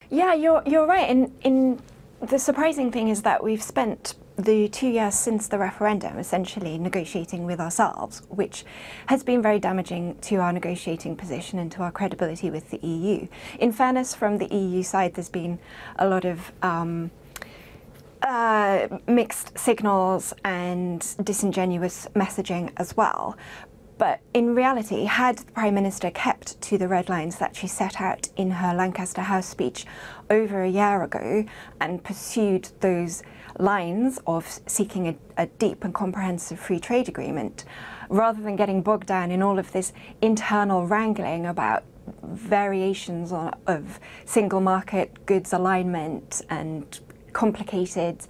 Yeah, you're right. In the surprising thing is that we've spent the 2 years since the referendum essentially negotiating with ourselves, which has been very damaging to our negotiating position and to our credibility with the EU. In fairness, from the EU side, there's been a lot of mixed signals and disingenuous messaging as well. But in reality, had the Prime Minister kept to the red lines that she set out in her Lancaster House speech over a year ago and pursued those lines of seeking a deep and comprehensive free trade agreement, rather than getting bogged down in all of this internal wrangling about variations of single market goods alignment and complicated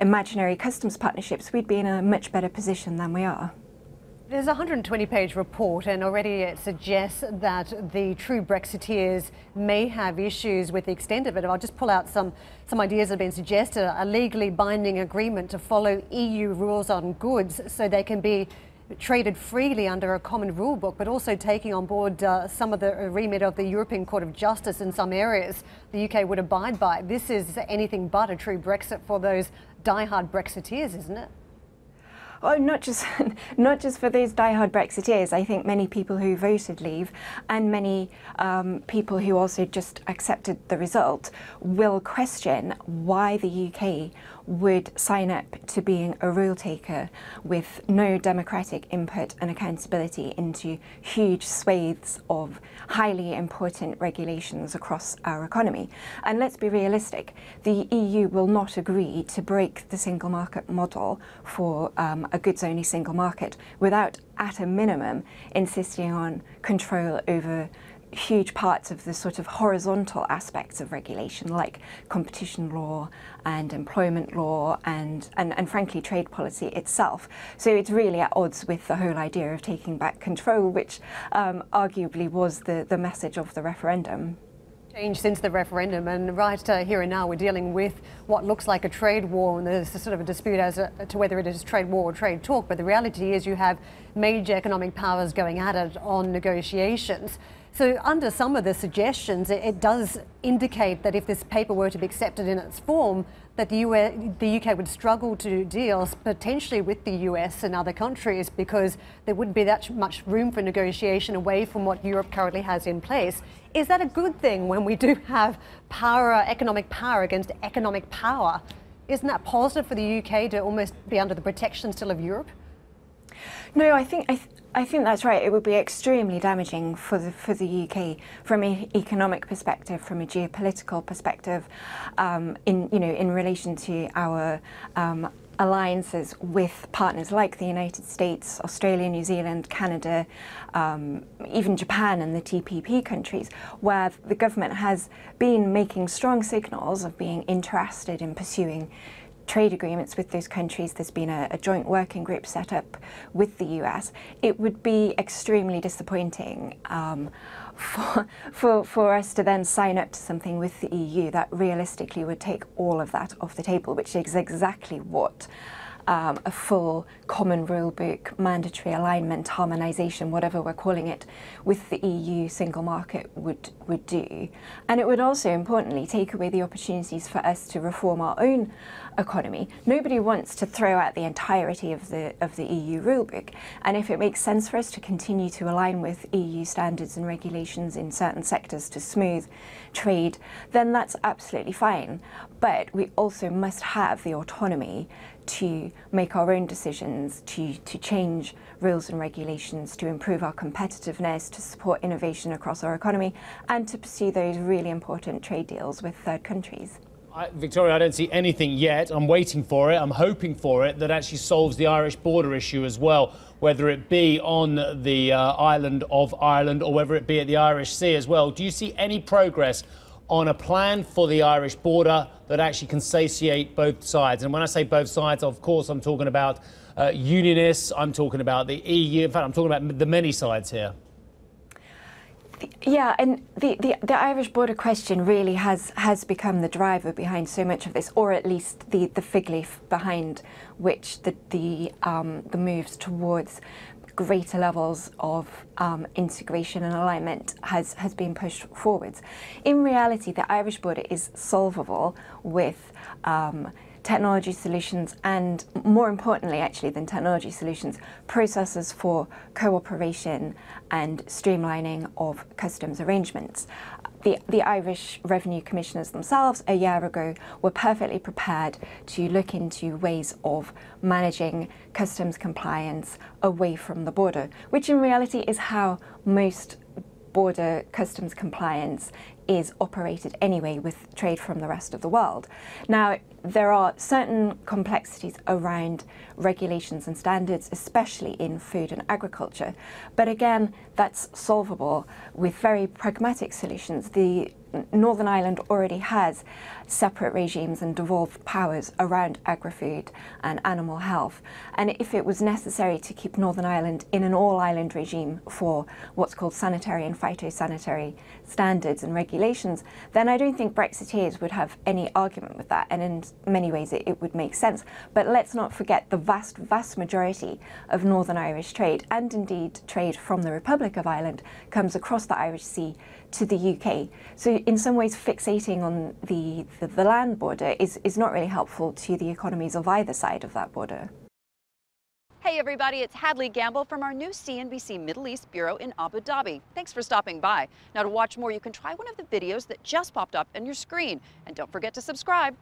imaginary customs partnerships, we'd be in a much better position than we are. There's a 120-page report, and already it suggests that the true Brexiteers may have issues with the extent of it. I'll just pull out some ideas that have been suggested. A legally binding agreement to follow EU rules on goods so they can be traded freely under a common rule book, but also taking on board some of the remit of the European Court of Justice in some areas the UK would abide by. This is anything but a true Brexit for those die-hard Brexiteers, isn't it? Oh, not just for those die-hard Brexiteers. I think many people who voted leave and many people who also just accepted the result will question why the UK would sign up to being a rule taker with no democratic input and accountability into huge swathes of highly important regulations across our economy. And let's be realistic, the EU will not agree to break the single market model for a goods-only single market without, at a minimum, insisting on control over huge parts of the sort of horizontal aspects of regulation, like competition law and employment law and frankly trade policy itself. So it's really at odds with the whole idea of taking back control, which arguably was the message of the referendum. Change since the referendum, and right here and now we're dealing with what looks like a trade war, and there's a sort of a dispute as to whether it is trade war or trade talk, but the reality is you have major economic powers going at it on negotiations. So under some of the suggestions, it does indicate that if this paper were to be accepted in its form, that the UK would struggle to do deals potentially with the US and other countries because there wouldn't be that much room for negotiation away from what Europe currently has in place. Is that a good thing when we do have power, economic power against economic power? Isn't that positive for the UK to almost be under the protection still of Europe? No, I think that's right. It would be extremely damaging for the UK from an economic perspective, from a geopolitical perspective, in relation to our alliances with partners like the United States, Australia, New Zealand, Canada, even Japan and the TPP countries, where the government has been making strong signals of being interested in pursuing trade agreements with those countries. There's been a joint working group set up with the US. It would be extremely disappointing for us to then sign up to something with the EU that realistically would take all of that off the table, which is exactly what a full common rule book, mandatory alignment, harmonisation, whatever we're calling it, with the EU single market would do. And it would also, importantly, take away the opportunities for us to reform our own economy. Nobody wants to throw out the entirety of the EU rule book. And if it makes sense for us to continue to align with EU standards and regulations in certain sectors to smooth trade, then that's absolutely fine. But we also must have the autonomy to make our own decisions, to change rules and regulations, to improve our competitiveness, to support innovation across our economy, and to pursue those really important trade deals with third countries. Victoria, I don't see anything yet. I'm waiting for it. I'm hoping for it that actually solves the Irish border issue as well, whether it be on the island of Ireland or whether it be at the Irish Sea as well. Do you see any progress on a plan for the Irish border that actually can satiate both sides? And when I say both sides, of course, I'm talking about unionists, I'm talking about the EU, in fact, I'm talking about the many sides here. Yeah, and the Irish border question really has become the driver behind so much of this, or at least the fig leaf behind which the moves towards greater levels of integration and alignment has been pushed forwards. In reality, the Irish border is solvable with technology solutions and, more importantly actually than technology solutions, processes for cooperation and streamlining of customs arrangements. The Irish Revenue Commissioners themselves a year ago were perfectly prepared to look into ways of managing customs compliance away from the border, which in reality is how most border customs compliance is operated anyway with trade from the rest of the world. Now, there are certain complexities around regulations and standards, especially in food and agriculture, but again, that's solvable with very pragmatic solutions. The Northern Ireland already has separate regimes and devolved powers around agri-food and animal health. And if it was necessary to keep Northern Ireland in an all-island regime for what's called sanitary and phytosanitary standards and regulations, then I don't think Brexiteers would have any argument with that. And in many ways, it would make sense. But let's not forget the vast, vast majority of Northern Irish trade, and indeed trade from the Republic of Ireland, comes across the Irish Sea to the UK. So in some ways, fixating on the land border is not really helpful to the economies of either side of that border. Hey everybody, it's Hadley Gamble from our new CNBC Middle East Bureau in Abu Dhabi. Thanks for stopping by. Now to watch more, you can try one of the videos that just popped up on your screen. And don't forget to subscribe.